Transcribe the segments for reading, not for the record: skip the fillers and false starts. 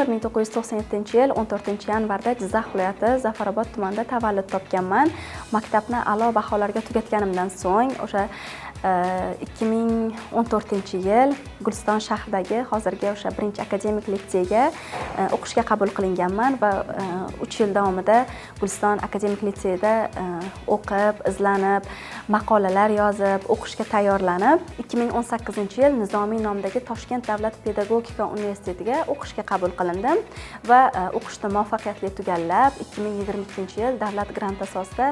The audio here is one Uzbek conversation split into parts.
1997-yil 14-yanvarda Jizzax viloyati Zafarobod tumanida tavallud topganman. Maktabni a'lo baholarga tugatganimdan so'ng o'sha 2014-yil Guliston shahridagi hozirgi o'sha 1-akademik litseyga o'qishga qabul qilinganman va 3 yil davomida Guliston akademik litseyida o'qib, izlanib, maqolalar yozib, o'qishga tayyorlanib, 2018-yil Nizomiy nomidagi Toshkent davlat pedagogika universitetiga o'qishga qabul qilindim va o'qishni muvaffaqiyatli tugallab, 2022-yil davlat grant asosida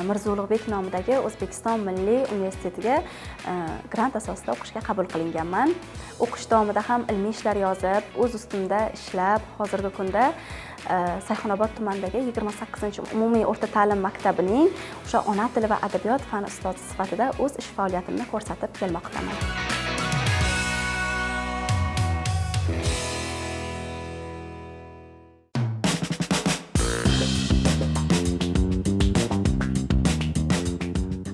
Mirzo Ulug'bek nomidagi O'zbekiston Milliy universitetiga grant asosida o'qishga qabul qilinganman. O'qish davomida ham ilmiy ishlar yozib, o'z ustimda ishlab, hozirgi kunda Sayxunobod tumanidagi 28-umumiy o'rta ta'lim maktabining o'sha ona tili va adabiyot fani ustozi sifatida o'z ish faoliyatimni ko'rsatib kelmoqdaman.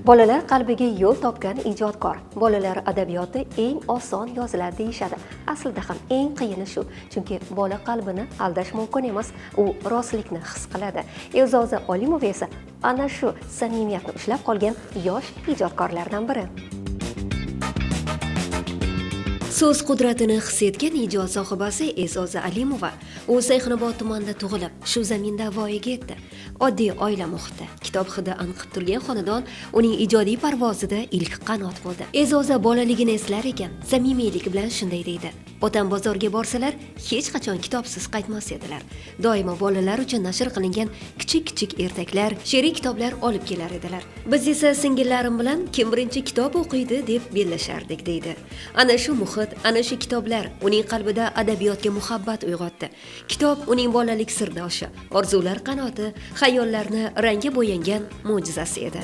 Bolalar qalbiga yo'l topgan ijodkor. Bolalar adabiyoti eng oson yoziladi deyishadi. Aslida ham eng qiyini shu. Chunki bola qalbini aldash mumkin emas. U rostlikni his qiladi. E'zoza Olimova esa ana shu samimiyatni ushlab qolgan yosh ijodkorlardan biri. So'z qudratini his etgan ijod sohibasi E'zoza Alimova u Sayxunobod tumanida tug'ilib, shu zaminda voyaga yetdi. Oddiy oila muhiti, kitob hidi anqib turgan xonadon uning ijodiy parvozida ilk qanot bo'ldi. E'zoza bolaligini eslar ekan, samimiylik bilan shunday deydi. Otam bozorga borsalar, hech qachon kitobsiz qaytmas edilar. Doimo bolalar uchun nashr qilingan kichik-kichik ertaklar, she'riy kitoblar olib kelar edilar. Biz esa singillarim bilan kim birinchi kitob o'qiydi deb bellashardik deydi. Ana shu muhit, ana shu kitoblar uning qalbida adabiyotga muhabbat uyg'otdi. Kitob uning bolalik sirdoshi, orzular qanoti, xayollarni rangga bo'yangan mo'jizasi edi.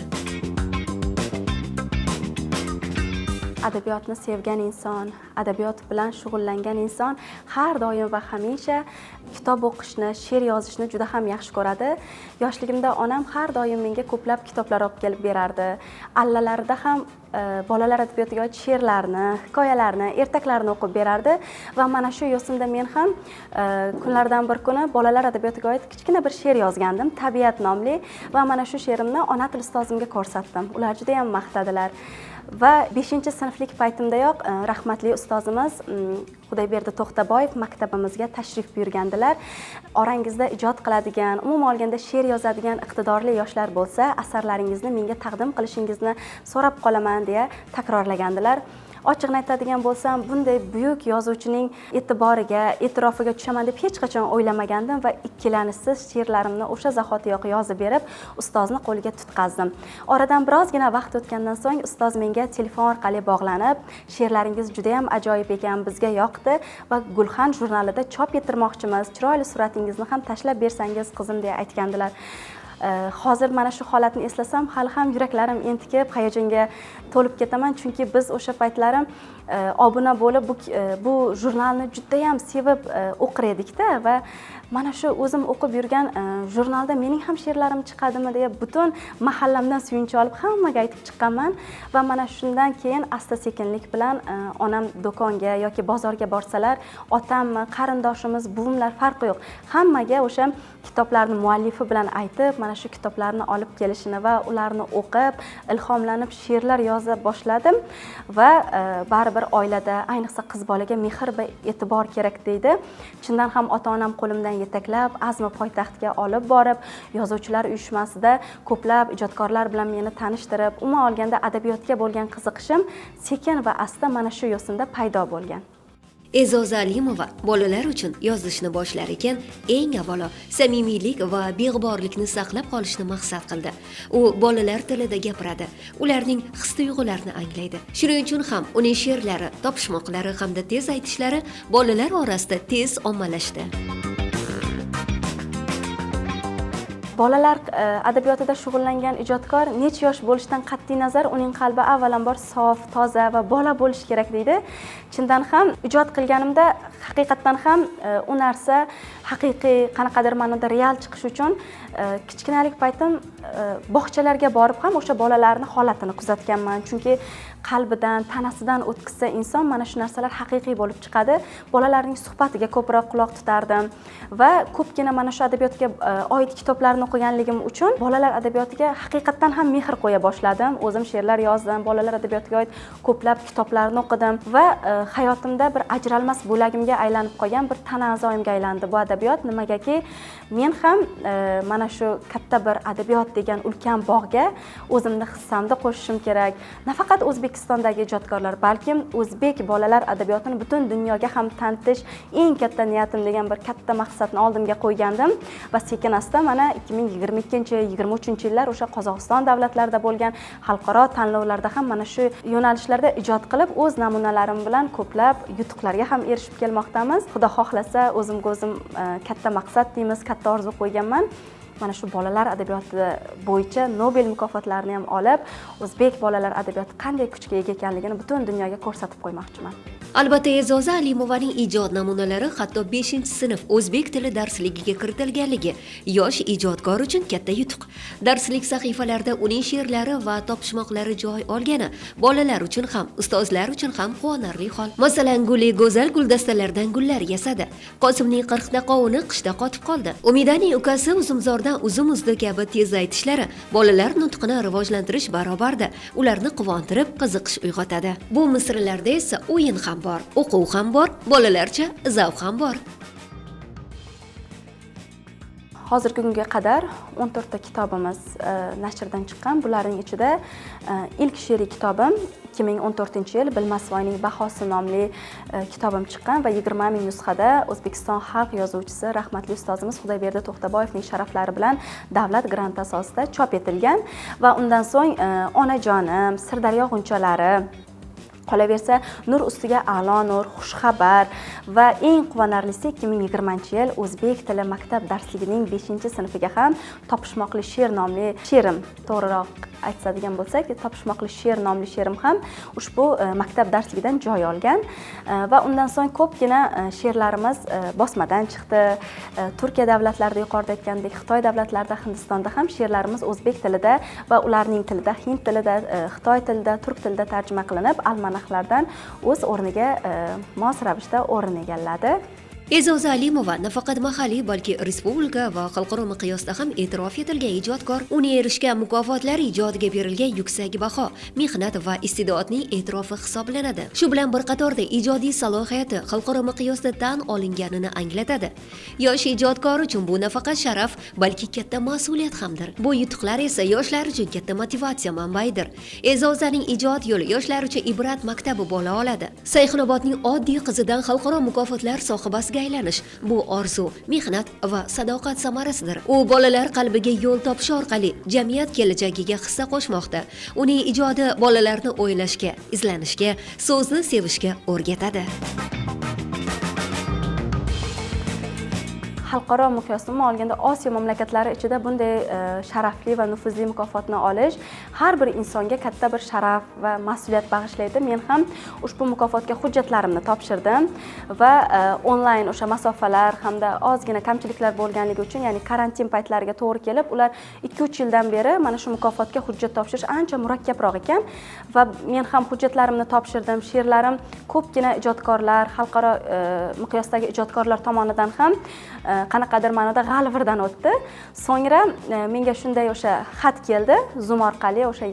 Adabiyotni sevgan inson, adabiyot bilan shug'ullangan inson har doim va hamisha kitob o'qishni, she'r yozishni juda ham yaxshi ko'radi. Yoshligimda onam har doim menga ko'plab kitoblar olib kelib berardi. Allalarida ham bolalar adabiyotiga oid she'rlarni, hikoyalarni, ertaklarni o'qib berardi va mana shu yo'sinda men ham kunlardan bir kuni bolalar adabiyotiga oid kichkina bir she'r yozgandim, Tabiat nomli, va mana shu she'rimni ona til ustozimga ko'rsatdim. Ular juda ham maqtadilar. Va 5-sinflik paytimdayoq rahmatli ustozimiz Xudoyberdi To'xtaboyev maktabimizga tashrif buyurgandilar. Orangizda ijod qiladigan, umuman olganda she'r yozadigan iqtidorli yoshlar bo'lsa, asarlaringizni menga taqdim qilishingizni so'rab qolaman deya takrorlagandilar. Ochiqni aytadigan bo'lsam, bunday buyuk yozuvchining e'tiboriga, e'tirofiga tushaman deb hech qachon o'ylamagandim va ikkilanishsiz she'rlarimni o'sha zahotiyoq yozib berib, ustozni qo'liga tutqazdim. Oradan birozgina vaqt o'tgandan so'ng ustoz menga telefon orqali bog'lanib, she'rlaringiz juda ham ajoyib ekan, bizga yoqdi va Gulxan jurnalida chop ettirmoqchimiz, chiroyli suratingizni ham tashlab bersangiz qizim deya aytgandilar. Hozir mana shu holatni eslasam, hali ham yuraklarim entikib, hayajonga to'lib ketaman, chunki biz o'sha paytlarim obuna bo'lib bu jurnalni juda ham sevib o'qir edik-da va mana shu o'zim o'qib yurgan jurnalda mening ham she'rlarim chiqadimi deya butun mahallamdan suyunchi olib hammaga aytib chiqqanman va mana shundan keyin asta-sekinlik bilan onam do'konga yoki bozorga borsalar, otammi, qarindoshimiz, buvimlar farqi yo'q. Hammaga o'sha kitoblarni muallifi bilan aytib, mana shu kitoblarni olib kelishini va ularni o'qib, ilhomlanib she'rlar yoza boshladim va baribir oilada, ayniqsa qiz bolaga mehr va e'tibor kerak deydi. Chindan ham ota-onam qo'limdan yetaklab, Azmi poytaxtga olib borib, yozuvchilar uyushmasida ko'plab ijodkorlar bilan meni tanishtirib, umuman olganda adabiyotga bo'lgan qiziqishim sekin va asta mana shu yo'sinda paydo bo'lgan. E'zoza Alimova bolalar uchun yozishni boshlar ekan, eng avvalo samimiylik va beg'uborlikni saqlab qolishni maqsad qildi. U bolalar tilida gapiradi, ularning his-tuyg'ularini anglaydi. Shuning uchun ham uning she'rlari, topishmoqlari hamda tez aytishlari bolalar orasida tez ommalashdi. Bolalar adabiyotida shug'ullangan ijodkor necha yosh bo'lishidan qat'iy nazar uning qalbi avvalambor sof, toza va bola bo'lishi kerak deydi. Chindan ham ijod qilganimda haqiqatdan ham u narsa haqiqiy, qanaqadir ma'noda real chiqish uchun kichkinalik paytim bog'chalarga borib ham o'sha bolalarning holatini kuzatganman. Chunki qalbidan, tanasidan o'tkazsa inson mana shu narsalar haqiqiy bo'lib chiqadi. Bolalarning suhbatiga ko'proq quloq tutardim va ko'pgina mana shu adabiyotga oid kitoblarni o'qiganligim uchun bolalar adabiyotiga haqiqatdan ham mehr qo'ya boshladim. O'zim she'rlar yozdim, bolalar adabiyotiga oid ko'plab kitoblarni o'qidim va hayotimda bir ajralmas bo'lagimga aylanib qolgan bir tana a'zoyimga aylandi bu adabiyot. Nimagaki men ham mana shu katta bir adabiyot degan ulkan bog'ga o'zimni hissamni qo'shishim kerak. Nafaqat O'zbekistondagi ijodkorlar, balkim o'zbek bolalar adabiyotini butun dunyoga ham tanitish eng katta niyatim degan bir katta maqsadni oldimga qo'ygandim va sekin-asta mana 2022-23-yillar o'sha Qozog'iston davlatlarida bo'lgan xalqaro tanlovlarda ham mana shu yo'nalishlarda ijod qilib o'z namunalarim bilan ko'plab yutuqlarga ham erishib kelmoqdamiz. Xudo xohlasa o'zimga o'zim katta maqsad deymiz, katta orzu qo'yganman. Mana shu bolalar adabiyoti bo'yicha Nobel mukofotlarini ham olib, o'zbek bolalar adabiyoti qanday kuchga ega ekanligini butun dunyoga ko'rsatib qo'ymoqchiman. Albatta, E'zoza Alimovaning ijod namunalari hatto 5-sinf o'zbek tili darsligiga kiritilganligi yosh ijodkor uchun katta yutuq. Darslik sahifalarida uning she'rlari va topishmoqlari joy olgani bolalar uchun ham, ustozlar uchun ham quvonarli hol. Masalan, Guli go'zal guldastalardan gullar yasadi. Qosimning 40 qovuni qishda qotib qoldi. Umidaning ukasi uzumzordan uzum uzdi kabi tez aytishlari bolalar nutqini rivojlantirish barobarda ularni quvontirib, qiziqish uyg'otadi. Bu misrlarda esa o'yin ham bor, o'quv ham bor, bolalarcha zavq ham bor. Hozirgi kunga qadar 14 ta kitobimiz nashrdan chiqqan. Bularning ichida ilk she'riy kitobim 2014-yil Bilmasvoyning bahosi nomli kitobim chiqqan va 20 ming nusxada O'zbekiston xalq yozuvchisi rahmatli ustozimiz Xudoyberdi To'xtaboyevning sharaflari bilan davlat granti asosida chop etilgan va undan so'ng Onajonim, Sirdaryo g'unchalari, qolaversa Nur ustiga a'lo nur, xushxabar va eng quvonarlisi 2020-yil o'zbek tili maktab darsligining 5-sinfiga ham Topishmoqli she'r nomli she'rim, to'g'riroq aytadigan bo'lsak, Topishmoqli she'r nomli she'rim ham ushbu maktab darsligidan joy olgan va undan so'ng ko'pgina she'rlarimiz bosmadan chiqdi. Turkiya davlatlarida, yuqorida aytgandek, Xitoy davlatlarida, Hindistonda ham she'rlarimiz o'zbek tilida va ularning tilida, hind tilida, xitoy tilida, turk tilida tarjima qilinib, almanahlardan o'z o'rniga mos ravishda o'rin egalladi. E'zoza Alimova nafaqat mahalliy, balki respublika va xalqaro miqyosda ham e'tirof etilgan ijodkor. Uning erishgan mukofotlar ijodiga berilgan yuksak baho, mehnat va iste'dodning e'tirofi hisoblanadi. Shu bilan bir qatorda ijodiy salohiyati xalqaro miqyosda tan olinganini anglatadi. Yosh ijodkor uchun bu nafaqat sharaf, balki katta mas'uliyat hamdir. Bu yutuqlar esa yoshlar uchun katta motivatsiya manbaidir. E'zozaning ijod yo'li yoshlar uchun ibrat maktabi bo'la oladi. Sayxunobodning oddiy qizidan xalqaro mukofotlar sohibasiga aylanish bu orzu, mehnat va sadoqat samarasidir. U bolalar qalbiga yo'l topish orqali jamiyat kelajagiga hissa qo'shmoqda. Uning ijodi bolalarni o'ylashga, izlanishga, so'zni sevishga o'rgatadi. Xalqaro miqyosda olganda Osiyo mamlakatlari ichida bunday sharafli va nufuzli mukofotni olish har bir insonga katta bir sharaf va mas'uliyat bag'ishlaydi. Men ham ushbu mukofotga hujjatlarimni topshirdim va onlayn o'sha masofalar hamda ozgina kamchiliklar bo'lganligi uchun, ya'ni karantin paytlariga to'g'ri kelib, ular 2-3 yildan beri mana shu mukofotga hujjat topshirish ancha murakkabroq ekan va men ham hujjatlarimni topshirdim. She'rlarim ko'pgina ijodkorlar, xalqaro miqyosdagi ijodkorlar tomonidan ham qanaqadir ma'noda g'alvirdan o'tdi. So'ngra menga shunday o'sha xat keldi, Zoom orqali o'sha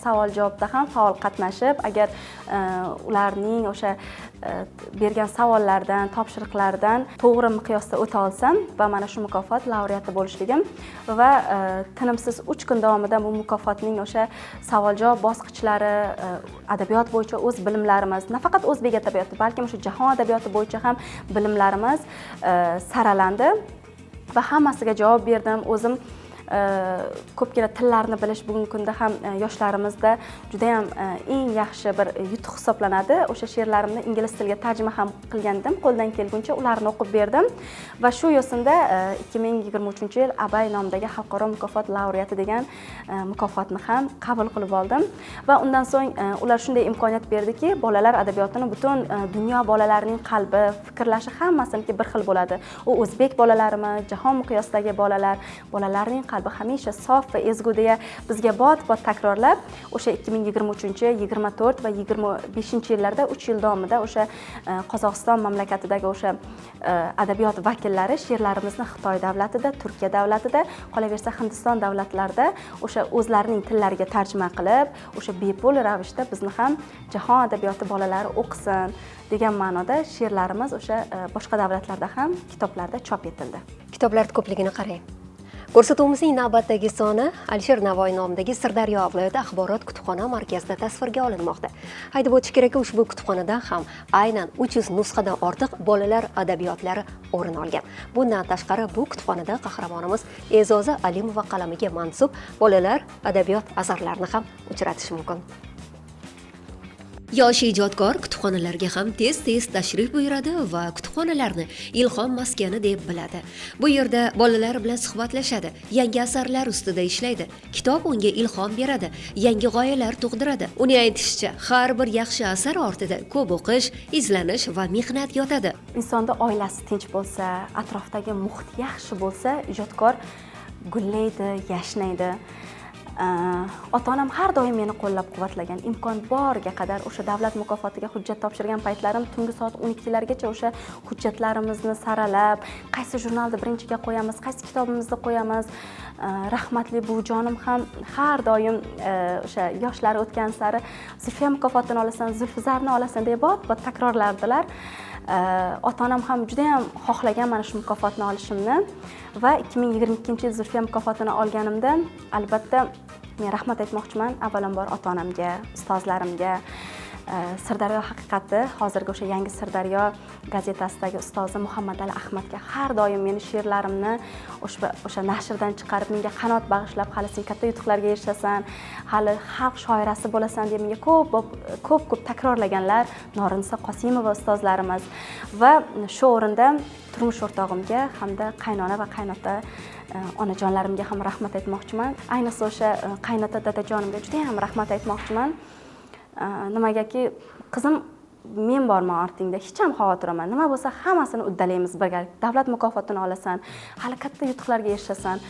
savol-javobda ham faol qatnashib, agar ularning o'sha bergan savollardan, topshiriqlardan to'g'ri miqyosda o'ta olsam va mana shu mukofot laureati bo'lishligim va tinimsiz 3 kun davomida bu mukofotning o'sha savol-javob bosqichlari, adabiyot bo'yicha o'z bilimlarimiz, nafaqat o'zbek adabiyoti, balki o'sha jahon adabiyoti bo'yicha ham bilimlarimiz saralandi va hammasiga javob berdim. O'zim ko'pgina tillarni bilish bugungi kunda ham yoshlarimizda juda ham eng yaxshi bir yutuq hisoblanadi. O'sha she'rlarimni ingliz tiliga tarjima ham qilgandim, qo'ldan kelguncha ularni o'qib berdim va shu yo'sinda 2023-yil Abay nomidagi xalqaro mukofot laureati degan mukofotni ham qabul qilib oldim va undan so'ng ular shunday imkoniyat berdiki, bolalar adabiyotini butun dunyo bolalarining qalbi, fikrlashi hammasiniki bir xil bo'ladi. U o'zbek bolalarimi, jahon miqyosidagi bolalarning qalbi hamisha sof va ezgu deya bizga bot-bot takrorlab, o'sha 2023, 24 va 25-yillarda 3 yil davomida o'sha Qozog'iston mamlakatidagi o'sha adabiyot vakillari she'rlarimizni Xitoy davlatida, Turkiya davlatida, qolaversa Hindiston davlatlarida o'sha o'zlarining tillariga tarjima qilib, o'sha bepul ravishda bizni ham jahon adabiyoti bolalari o'qisin degan ma'noda she'rlarimiz o'sha boshqa davlatlarda ham kitoblarda chop etildi. Kitoblar ko'pligini qarang. Ko'rsatuvimizning navbatdagi soni Alisher Navoiy nomidagi Sirdaryo viloyati axborot kutubxona markazida tasvirga olinmoqda. Aytib o'tish kerakki, ushbu kutubxonadan ham aynan 300 nusxadan ortiq bolalar adabiyotlari o'rin olgan. Bundan tashqari bu kutubxonada qahramonimiz E'zoza Alimova qalamiga mansub bolalar adabiyot asarlarini ham uchratish mumkin. Yosh ijodkor kutubxonalarga ham tez-tez tashrif buyuradi va kutubxonalarni ilhom maskani deb biladi. Bu yerda bolalar bilan suhbatlashadi, yangi asarlar ustida ishlaydi, kitob unga ilhom beradi, yangi g'oyalar tug'diradi. Uning aytishicha, har bir yaxshi asar ortida ko'p o'qish, izlanish va mehnat yotadi. Insonda oilasi tinch bo'lsa, atrofdagi muhit yaxshi bo'lsa, ijodkor gullaydi, yashnaydi. Ota-onam har doim meni qo'llab-quvvatlagan, imkon boriga qadar o'sha davlat mukofotiga hujjat topshirgan paytlarim tungi soat 12largacha o'sha hujjatlarimizni saralab, qaysi jurnalni birinchiga qo'yamiz, qaysi kitobimizni qo'yamiz. Rahmatli buvijonim ham har doim o'sha yoshlari o'tgan sari Zulfiya mukofotini olasan, Zulfizarni olasan deb bot-bot takrorlardilar. Ota-onam ham juda ham xohlagan mana shu mukofotni olishimni va 2022-yil Zulfiya mukofotini olganimda albatta men rahmat aytmoqchiman avvalambor ota-onamga, ustozlarimga, Sirdaryo haqiqati, hozirgi o'sha yangi Sirdaryo gazetasidagi ustozi Muhammad Ali Ahmadga har doim meni she'rlarimni o'sha nashrdan chiqarib menga qanot bag'ishlab, hali sen katta yutuqlarga erishasan, hali xalq shoirasi bo'lasan deb menga ko'p takrorlaganlar Norinsa Qosimova ustozlarimiz va shu o'rinda turmush o'rtog'imga hamda qaynona va qaynota onajonlarimga ham rahmat aytmoqchiman. Ayniqsa o'sha qaynota dadajonimga juda ham rahmat aytmoqchiman. Nimagaki qizim men borman ortingda, hech ham xavotir olma. Nima bo'lsa hammasini uddalaymiz birgalikda. Davlat mukofotini olasan, hali katta yutuqlarga erishasan.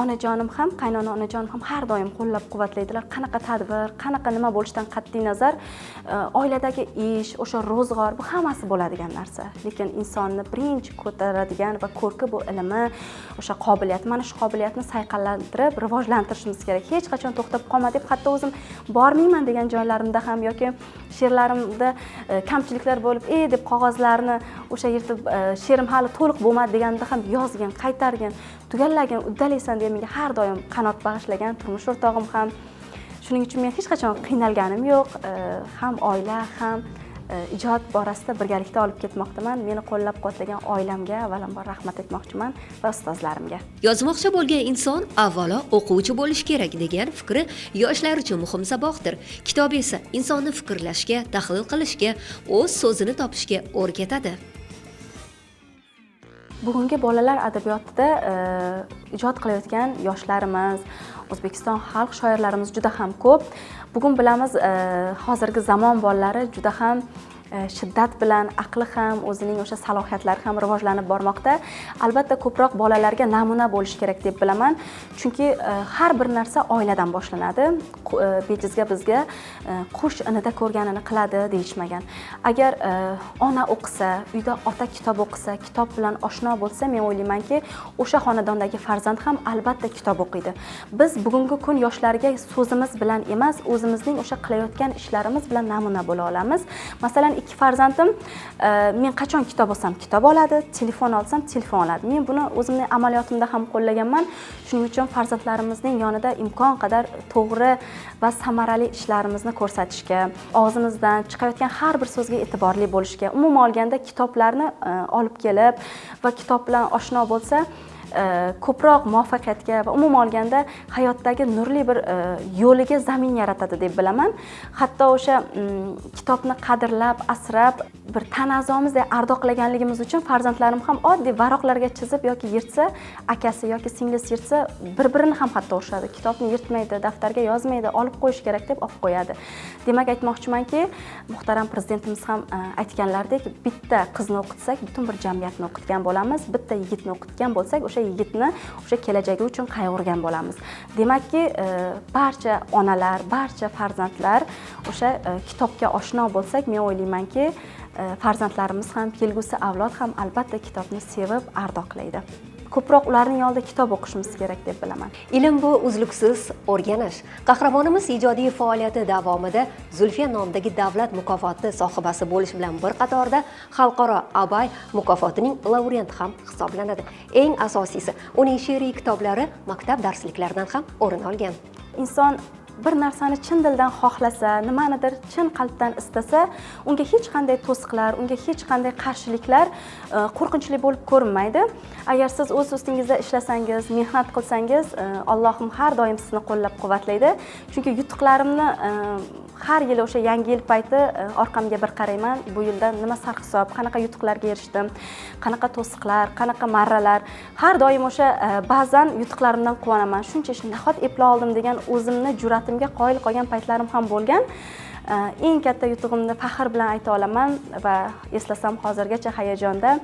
Onajonim ham, qaynona onajonim ham har doim qo'llab-quvvatlaydilar. Qanaqa tadbir, qanaqa nima bo'lishidan qat'iy nazar, oiladagi ish, o'sha ro'zg'or bu hammasi bo'ladigan narsa. Lekin insonni birinchi ko'taradigan va ko'rki bu ilmi, o'sha qobiliyat. Mana shu qobiliyatni sayqallantirib, rivojlantirishimiz kerak. Hech qachon to'xtab qolma deb, hatto o'zim bormayman degan joylarimda ham yoki she'rlarimda kamchiliklar bo'lib, deb qog'ozlarni o'sha yirtib, she'rim hali to'liq bo'lmadi deganda ham yozgin, qaytargin, tugallagin, uddalaysan deb menga har doim qanot bag'ishlagan turmush o'rtog'im ham. Shuning uchun men hech qachon qiynalganim yo'q. Ham oila, ham ijod borasida birgalikda olib ketmoqdaman. Meni qo'llab-quvvatlagan oilamga avvalambor rahmat aytmoqchiman va ustozlarimga. Yozmoqchi bo'lgan inson avvalo o'quvchi bo'lish kerak degan fikri yoshlar uchun muhim saboqdir. Kitob esa insonni fikrlashga, tahlil qilishga, o'z so'zini topishga o'rgatadi. Bugungi bolalar adabiyotida ijod qilayotgan yoshlarimiz, O'zbekiston xalq shoirlarimiz juda ham ko'p. Bugun bilamiz, hozirgi zamon bolalari juda ham shiddat bilan aqli ham, o'zining o'sha salohiyatlari ham rivojlanib bormoqda. Albatta ko'proq bolalarga namuna bo'lish kerak deb bilaman. Chunki har bir narsa oiladan boshlanadi. Bejizga bizga qush inida ko'rganini qiladi deyishmagan. Agar ona o'qisa, uyda ota kitob o'qisa, kitob bilan oshno bo'lsa, men o'ylaymanki, o'sha xonadondagi farzand ham albatta kitob o'qiydi. Biz bugungi kun yoshlarga so'zimiz bilan emas, o'zimizning o'sha qilayotgan ishlarimiz bilan namuna bo'la olamiz. Masalan, ikki farzandim men qachon kitob olsam kitob oladi, telefon olsam telefon oladi. Men buni o'zimning amaliyotimda ham qo'llaganman. Shuning uchun farzandlarimizning yonida imkon qadar to'g'ri va samarali ishlarimizni ko'rsatishga, og'zimizdan chiqayotgan har bir so'zga e'tiborli bo'lishga, umuman olganda kitoblarni olib kelib va kitob bilan oshno bo'lsa, ko'proq muvaffaqiyatga va umuman olganda hayotdagi nurli bir yo'liga zamin yaratadi deb bilaman. Hatto o'sha kitobni qadrlab, asrab, bir tan a'zomizdek ardoqlaganligimiz uchun farzandlarim ham oddiy varaqlarga chizib yoki yirtsa, akasi yoki singlisi yirtsa, bir-birini ham hatto urishadi. Kitobni yirtmaydi, daftarga yozmaydi, olib qo'yish kerak deb olib qo'yadi. Demak, aytmoqchimanki, muhtaram prezidentimiz ham aytganlaridek, bitta qizni o'qitsak, butun bir jamiyatni o'qitgan bo'lamiz. Bitta yigitni o'qitgan bo'lsak, o'sha yigitni o'sha kelajagi uchun qayg'urgan bo'lamiz. Demakki, barcha onalar, barcha farzandlar o'sha kitobga oshno bo'lsak, men o'ylaymanki, farzandlarimiz ham, kelgusi avlod ham albatta kitobni sevib, ardoqlaydi. Ko'proq ularning oldida kitob o'qishimiz kerak deb bilaman. Ilm bu uzluksiz o'rganish. Qahramonimiz ijodiy faoliyati davomida Zulfiya nomidagi davlat mukofoti sohibasi bo'lish bilan bir qatorda xalqaro Abay mukofotining laureati ham hisoblanadi. Eng asosiysi, uning she'riy kitoblari maktab darsliklaridan ham o'rin olgan. Inson bir narsani chin dildan xohlasa, nimanidir chin qalbdan istasa, unga hech qanday to'siqlar, unga hech qanday qarshiliklar qo'rqinchli bo'lib ko'rinmaydi. Agar siz o'z ustingizda ishlasangiz, mehnat qilsangiz, Allohim har doim sizni qo'llab-quvvatlaydi. Chunki yutuqlarimni har yili o'sha yangi yil payti orqamga bir qarayman. Bu yilda nima sarhisob, qanaqa yutuqlarga erishdim, qanaqa to'siqlar, qanaqa marralar. Har doim o'sha ba'zan yutuqlarimdan quvonaman. Shuncha ishni nahot epla oldim degan o'zimni jur'atimga qoyil qolgan paytlarim ham bo'lgan. Eng katta yutug'imni faxr bilan ayta olaman va eslasam hozirgacha hayajonda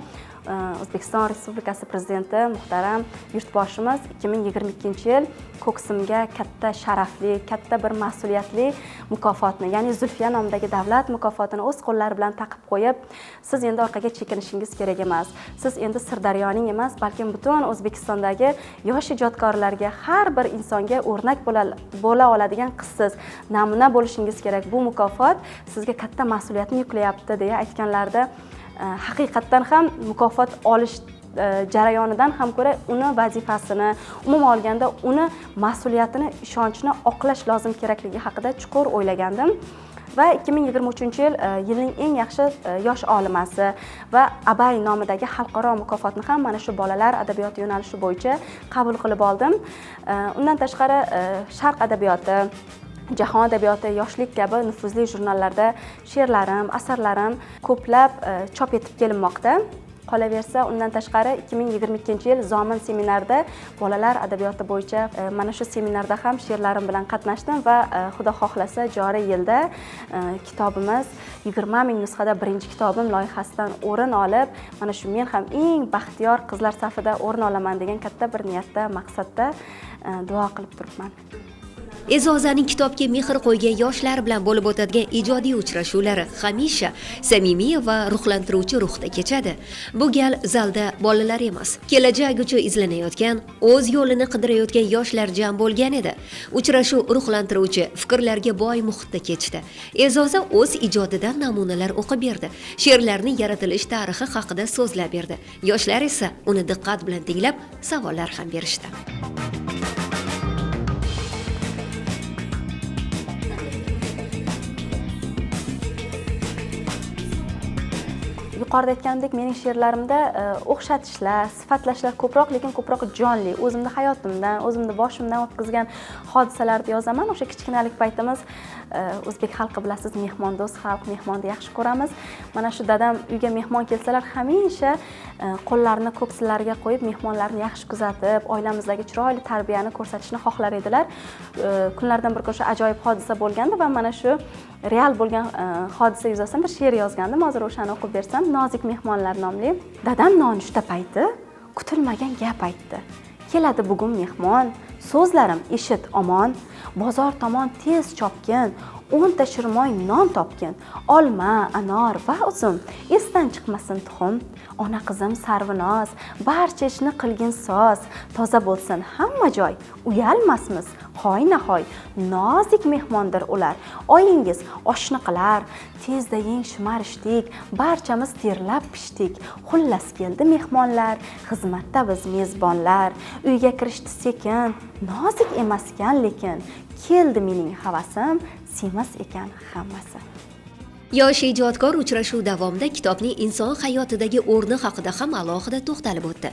O'zbekiston Respublikasi Prezidenti muhtaram Yurtboshimiz 2022-yil ko'ksimga katta sharafli, katta bir mas'uliyatli mukofotni, ya'ni Zulfiya nomidagi davlat mukofotini o'z qo'llari bilan taqib qo'yib, siz endi orqaga chekinishingiz kerak emas. Siz endi Sirdaryoning emas, balkim butun O'zbekistondagi yosh ijodkorlarga, har bir insonga o'rnak bo'la oladigan qizsiz, namuna bo'lishingiz kerak. Bu mukofot sizga katta mas'uliyatni yuklayapti deya aytganlarida haqiqatdan ham mukofot olish jarayonidan ham ko'ra uni vazifasini, umuman olganda uni mas'uliyatini, ishonchini oqlash lozim kerakligi haqida chuqur o'ylagandim. Va 2023-yil yilning eng yaxshi yosh olimasi va Abay nomidagi xalqaro mukofotni ham mana shu bolalar adabiyoti yo'nalishi bo'yicha qabul qilib oldim. Undan tashqari Sharq adabiyoti, Jahon adabiyoti, yoshlik kabi nufuzli jurnallarda she'rlarim, asarlarim ko'plab chop etib kelinmoqda. Qolaversa, undan tashqari 2022-yil Zomin seminarida bolalar adabiyoti bo'yicha mana shu seminarda ham she'rlarim bilan qatnashdim va xudo xohlasa joriy yilda kitobimiz 20 ming nusxada birinchi kitobim loyihasidan o'rin olib, mana shu men ham eng baxtiyor qizlar safida o'rin olaman degan katta bir niyatda, maqsadda duo qilib turibman. E'zozaning kitobga mehr qo'ygan yoshlar bilan bo'lib o'tadigan ijodiy uchrashuvlari hamisha samimiy va ruhlantiruvchi ruhda kechadi. Bu gal zalda bolalar emas, kelajak uchun izlanayotgan, o'z yo'lini qidirayotgan yoshlar jam bo'lgan edi. Uchrashuv ruhlantiruvchi, fikrlarga boy muhitda kechdi. E'zoza o'z ijodidan namunalar o'qib berdi. She'rlarning yaratilish tarixi haqida so'zlab berdi. Yoshlar esa uni diqqat bilan tinglab, savollar ham berishdi. Yuqorida aytgandek, mening she'rlarimda o'xshatishlar, sifatlashlar ko'proq, lekin ko'proq jonli, o'zimni hayotimdan, o'zimni boshimdan o'tkazgan hodisalarni yozaman. O'sha kichkinalik paytimiz o'zbek xalqi bilasiz, mehmondo'st xalq, mehmonni yaxshi ko'ramiz. Mana shu dadam uyga mehmon kelsalar, hamisha qo'llarini ko'ksillarga qo'yib, mehmonlarni yaxshi kuzatib, oilamizdagi chiroyli tarbiyani ko'rsatishni xohlar edilar. Kunlardan bir kun o'sha ajoyib hodisa bo'lgandi va mana shu real bo'lgan hodisa yuzasidan bir she'r yozgandim. Hozir o'shani o'qib bersam, Nozik mehmonlar nomli. Dadam nonushta payti kutilmagan gap aytdi. Keladi bugun mehmon, so'zlarim eshit omon, bozor tomon tez chopgin, 10 ta shirmoy non topgin, olma, anor va uzum, esdan chiqmasin tuxum. Ona qizim sarvinoz, barcha ishni qilgin soz, toza bo'lsin hamma joy, uyalmasmiz, hoy nahoy, nozik mehmondir ular. Oyingiz oshni qilar, tezda yeng shimarishdik, barchamiz terlab pishdik. Xullas keldi mehmonlar, xizmatda biz mezbonlar. Uyga kirishdi sekin, nozik emaskan lekin, keldi mening havasim, semiz ekan hammasi. Yosh ijodkor uchrashuv davomida kitobning inson hayotidagi o'rni haqida ham alohida to'xtalib o'tdi.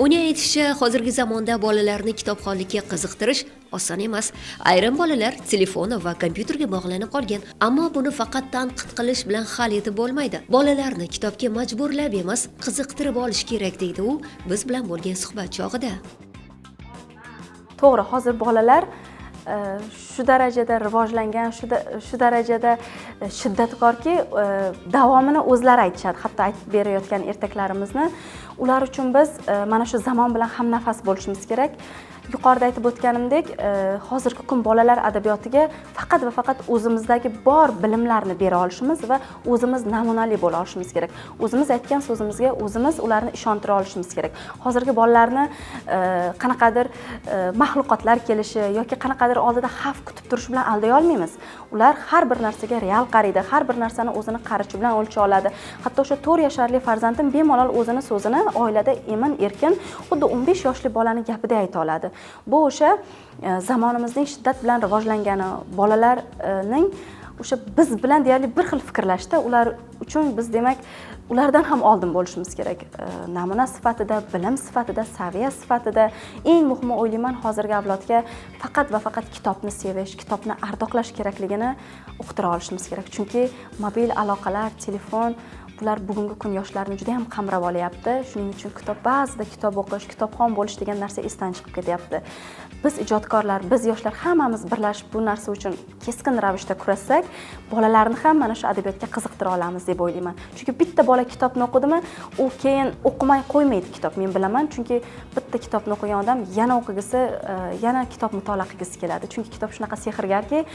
Uning aytishicha, hozirgi zamonda bolalarni kitobxonlikka qiziqtirish oson emas. Ayrim bolalar telefon va kompyuterga bog'lanib qolgan, ammo buni faqat tanqid qilish bilan hal etib bo'lmaydi. Bolalarni kitobga majburlab emas, qiziqtirib olish kerak deydi u biz bilan bo'lgan suhbat chog'ida. To'g'ri, hozir bolalar shu darajada rivojlangan, shu darajada shiddatkorki, davomini o'zlari aytishadi. Hatto aytib berayotgan ertaklarimizni, ular uchun biz mana shu zamon bilan hamnafas bo'lishimiz kerak. Yuqorida aytib o'tganimdek, hozirgi kun bolalar adabiyotiga faqat va faqat o'zimizdagi bor bilimlarni bera olishimiz va o'zimiz namunali bo'la olishimiz kerak. O'zimiz aytgan so'zimizga o'zimiz ularni ishontira olishimiz kerak. Hozirgi bolalarni qanaqadir maxluqotlar kelishi yoki qanaqadir oldida xavf kutib turish bilan alday olmaymiz. Ular har bir narsaga real qaraydi, har bir narsani o'zini qarichi bilan o'lcha oladi. Hatto o'sha 4 yoshli farzandim bemalol o'zini so'zini oilada emin, erkin, xuddi 15 yoshli bolani gapida ayta oladi. Bu o'sha zamonimizning shiddat bilan rivojlangani, bolalarning o'sha biz bilan deyarli bir xil fikrlashda, ular uchun biz demak ulardan ham oldin bo'lishimiz kerak. Namuna sifatida, bilim sifatida, saviya sifatida eng muhimi o'ylayman hozirgi avlodga faqat va faqat kitobni sevish, kitobni ardoqlash kerakligini uqtira olishimiz kerak. Chunki mobil aloqalar, telefon bular bugungi kun yoshlarni juda ham qamrab olyapti. Shuning uchun ba'zida kitob o'qish, kitobxon bo'lish degan narsa esdan chiqib ketyapti. Biz ijodkorlar, biz yoshlar hammamiz birlashib bu narsa uchun keskin ravishda kurashsak, bolalarni ham mana shu adabiyotga qiziqtira olamiz deb o'ylayman. Chunki bitta bola kitobni o'qidimi, u keyin o'qimay qo'ymaydi kitob. Men bilaman, chunki bitta kitobni o'qigan odam yana o'qigisi, yana kitob mutolaa qilgisi keladi. Chunki kitob shunaqa sehrgarki,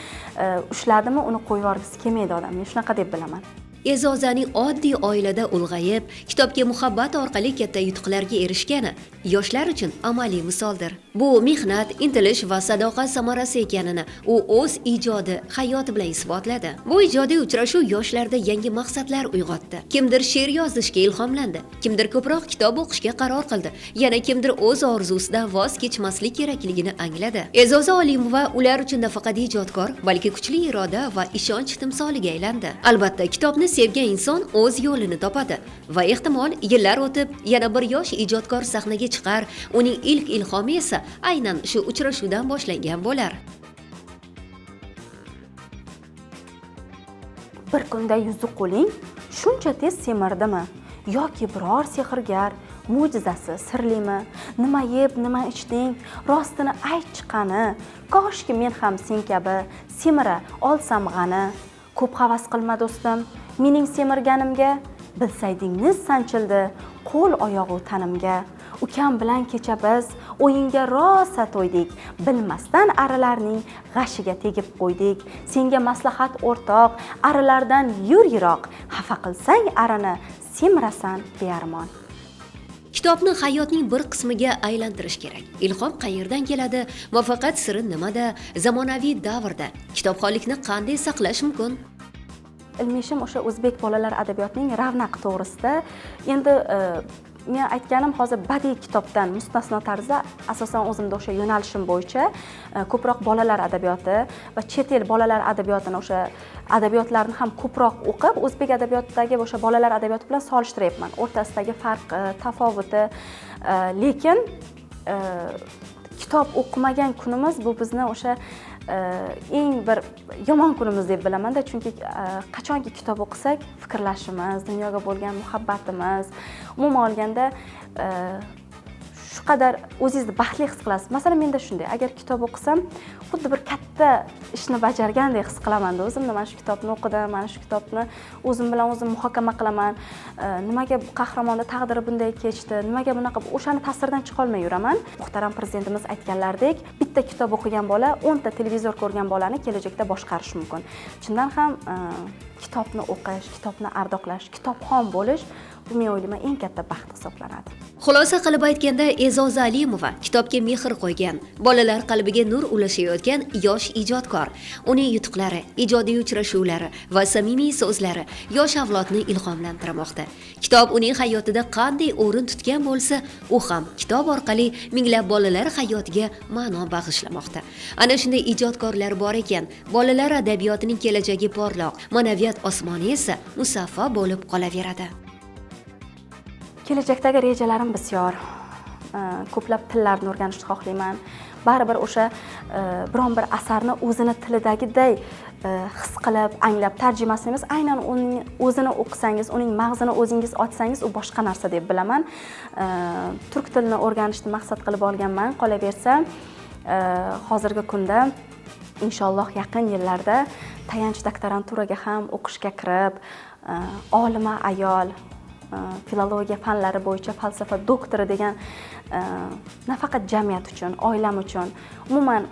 ushladimi, uni qo'yib yuborgisi kelmaydi odam. Men shunaqa deb bilaman. E'zozaning oddiy oilada ulg'ayib, kitobga muhabbat orqali katta yutuqlarga erishgani yoshlar uchun amaliy misoldir. Bu mehnat, intilish va sadoqat samarasi ekanini u o'z ijodi, hayoti bilan isbotladi. Bu ijodiy uchrashuv yoshlarda yangi maqsadlar uyg'otdi. Kimdir she'r yozishga ilhomlandi, kimdir ko'proq kitob o'qishga qaror qildi, yana kimdir o'z orzusidan voz kechmaslik kerakligini angladi. E'zoza Olimova ular uchun nafaqat ijodkor, balki kuchli iroda va ishonch timsoliga aylandi. Albatta, kitobni sevgan inson o'z yo'lini topadi va ehtimol yillar o'tib yana bir yosh ijodkor sahnaga chiqar. Uning ilk ilhomi esa aynan shu uchrashuvdan boshlangan bo'lar. Bir kunda yuzi qo'ling shuncha tez semirdimi yoki biror sehrgar mo'jizasi sirlimi? Nima yeb, nima ichding? Rostini ayt chiqani. Koshki men ham sen kabi semira olsam g'ani. Ko'p havas qilma do'stim, mening semirganimga, bilsaydingiz sanchildi qo'l oyog'i tanimga. Ukam bilan kecha biz o'yinga rosa to'ydik, bilmasdan arilarning g'ashiga tegib qo'ydik. Senga maslahat o'rtoq, arilardan yur yiroq, xafa qilsang arini semirasan bearmon. Kitobni hayotning bir qismiga aylantirish kerak. Ilhom qayerdan keladi? Muvaffaqiyat siri nimada? Zamonaviy davrda kitobxonlikni qanday saqlash mumkin? Ilmishim o'sha o'zbek bolalar adabiyotining ravnaqi to'g'risida. Endi men aytganim hozir badiiy kitobdan mustasno tarzda asosan o'zimda o'sha yo'nalishim bo'yicha ko'proq bolalar adabiyoti va chet el bolalar adabiyotini o'sha adabiyotlarni ham ko'proq o'qib, o'zbek adabiyotidagi o'sha bolalar adabiyoti bilan solishtiryapman. O'rtasidagi farqi, tafovuti, lekin kitob o'qimagan kunimiz bu bizni o'sha eng bir yomon kunimiz deb bilaman-da, chunki qachonki kitob o'qisak, fikrlashimiz, dunyoga bo'lgan muhabbatimiz, umuman olganda shu qadar o'zingizni baxtli his qilasiz. Masalan, menda shunday, agar kitob o'qisam, xuddi bir katta ishni bajargandek his qilaman-da o'zimni. Mana shu kitobni o'qidim, mana shu kitobni o'zim bilan o'zim muhokama qilaman. Nimaga bu qahramonni taqdiri bunday kechdi? Nimaga bunaqa? O'shani ta'sirdan chiqa olmay yuraman. Muhtaram prezidentimiz aytganlaridek, bitta kitob o'qigan bola 10 ta televizor ko'rgan bolani kelajakda boshqarish mumkin. Chindan ham kitobni o'qish, kitobni ardoqlash, kitobxon bo'lish bu men o'ylayman eng katta baxt hisoblanadi. Xulosa qilib aytganda, E'zoza Alimova kitobga mehr qo'ygan, bolalar qalbiga nur ulashayotgan yosh ijodkor. Uning yutuqlari, ijodiy uchrashuvlari va samimiy so'zlari yosh avlodni ilhomlantirmoqda. Kitob uning hayotida qanday o'rin tutgan bo'lsa, u ham kitob orqali minglab bolalar hayotiga ma'no bag'ishlamoqda. Ana shunday ijodkorlar bor ekan, bolalar adabiyotining kelajagi porloq, ma'naviyat osmoni esa musaffo bo'lib qolaveradi. Kelajakdagi rejalarim bisyor. Ko'plab tillarni o'rganishni xohlayman. Baribir o'sha biron bir asarni o'zini tilidagiday his qilib, anglab, tarjimasini emas, aynan uning o'zini o'qisangiz, uning mag'zini o'zingiz ochsangiz, u boshqa narsa deb bilaman. Turk tilini o'rganishni maqsad qilib olganman. Qolaversa, hozirgi kunda inshaalloh yaqin yillarda tayanch doktoranturaga ham o'qishga kirib, olima ayol, filologiya fanlari bo'yicha falsafa doktori degan nafaqat jamiyat uchun, oilam uchun, umuman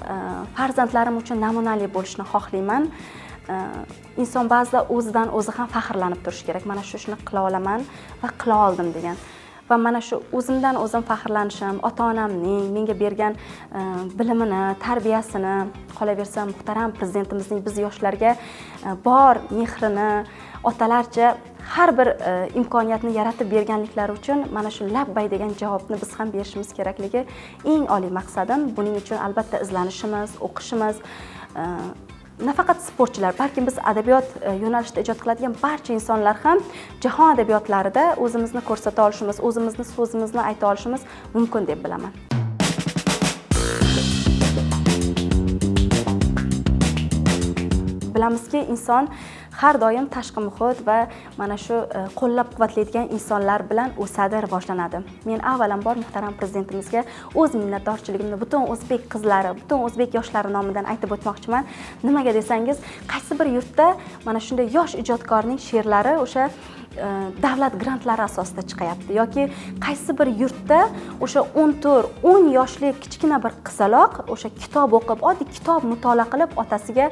farzandlarim uchun namunali bo'lishni xohlayman. Inson ba'zida o'zidan o'zi ham faxrlanib turishi kerak. Mana shu ishni qila olaman va qila oldim degan. Va mana shu o'zimdan o'zim faxrlanishim, ota-onamning menga bergan bilimini, tarbiyasini, qolaversa muhtaram prezidentimizning biz yoshlarga bor mehrini, otalarcha har bir imkoniyatni yaratib berganliklari uchun mana shu labbay degan javobni biz ham berishimiz kerakligi eng oliy maqsadim. Buning uchun albatta izlanishimiz, o'qishimiz, nafaqat sportchilar, balki biz adabiyot yo'nalishida ijod qiladigan barcha insonlar ham jahon adabiyotlarida o'zimizni ko'rsata olishimiz, o'zimizni so'zimizni ayta olishimiz mumkin deb bilaman. Bilamizki, inson har doim tashqi muhit va mana shu qo'llab-quvvatlaydigan insonlar bilan o'sadi, rivojlanadi. Men avvalambor muhtaram prezidentimizga o'z minnatdorchiligimni butun o'zbek qizlari, butun o'zbek yoshlari nomidan aytib o'tmoqchiman. Nimaga desangiz, qaysi bir yurtda mana shunday yosh ijodkorning she'rlari o'sha davlat grantlari asosida chiqyapti yoki qaysi bir yurtda o'sha 14-10 yoshli kichkina bir qizaloq o'sha kitob o'qib, oddiy kitob mutolaa qilib otasiga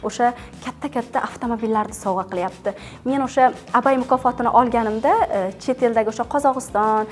o'sha katta avtomobillarni sovg'a qilyapti. Men o'sha Abay mukofotini olganimda chet eldagi o'sha Qozog'iston,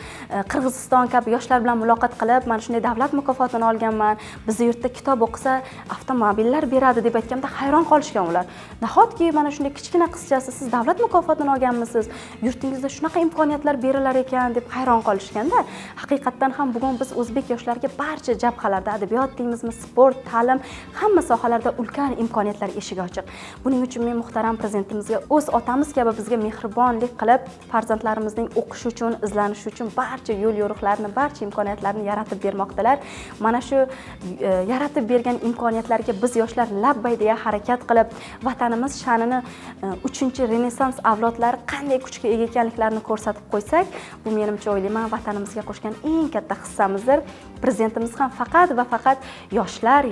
Qirg'iziston kabi yoshlar bilan muloqot qilib, mana shunday davlat mukofotini olganman. Bizning yurtda kitob o'qisa avtomobillar beradi deb aytganda hayron qolishgan ular. Nahotki mana shunday kichkina qizchasi siz davlat mukofotini olganmisiz? Yurtingizda shunaqa imkoniyatlar berilar ekan deb hayron qolishganda, haqiqatdan ham bugun biz o'zbek yoshlariga barcha jabhalarda, adabiyot deymizmi, sport, ta'lim, hamma sohalarda ulkan imkoniyatlar eshigi ochiq. Buning uchun men muhtaram prezidentimizga o'z otamiz kabi bizga mehribonlik qilib, farzandlarimizning o'qishi uchun, izlanishi uchun barcha yo'l yo'riqlarni, barcha imkoniyatlarni yaratib bermoqdalar. Mana shu yaratib bergan imkoniyatlarga biz yoshlar labbay deya harakat qilib, vatanimiz sha'nini 3-renessans avlodlari qanday kuchga ega ekanliklarini ko'rsatib qo'ysak, bu menimcha o'ylayman vatanimizga qo'shgan eng katta hissamizdir. Prezidentimiz ham faqat va faqat yoshlar,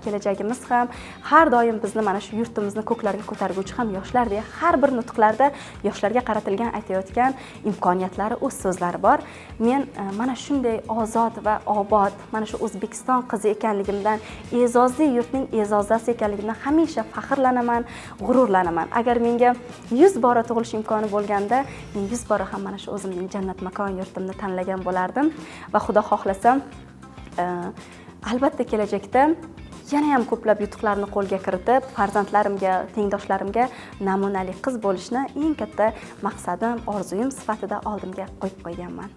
kelajagimiz ham har doim bizni mana shu yurtimizni ko'klarga ko'targuvchi ham yoshlar deya har bir nutqlarda yoshlarga qaratilgan aytayotgan imkoniyatlari, o'z so'zlari bor. Men mana shunday ozod va obod, mana shu O'zbekiston qizi ekanligimdan, e'zozli yurtning e'zozasi ekanligimdan hamisha faxrlanaman, g'ururlanaman. Agar menga 100 bora tug'ilish imkoni bo'lganda, men 100 bora ham mana shu o'zimning jannat makon yurtimni tanlagan bo'lardim va xudo xohlasa albatta kelajakda yana ham ko'plab yutuqlarni qo'lga kiritib, farzandlarimga, tengdoshlarimga namunali qiz bo'lishni eng katta maqsadim, orzuyim sifatida oldimga qo'yib qo'yganman.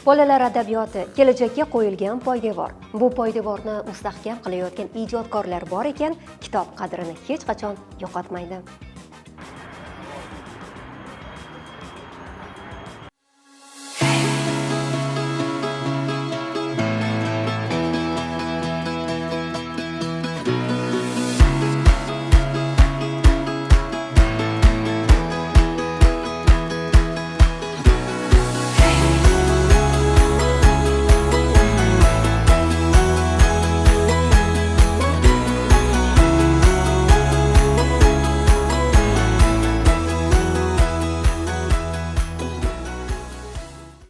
Bolalar adabiyoti kelajakka qo'yilgan poydevor. Bu poydevorni mustahkam qilayotgan ijodkorlar bor ekan, kitob qadrini hech qachon yo'qotmaydi.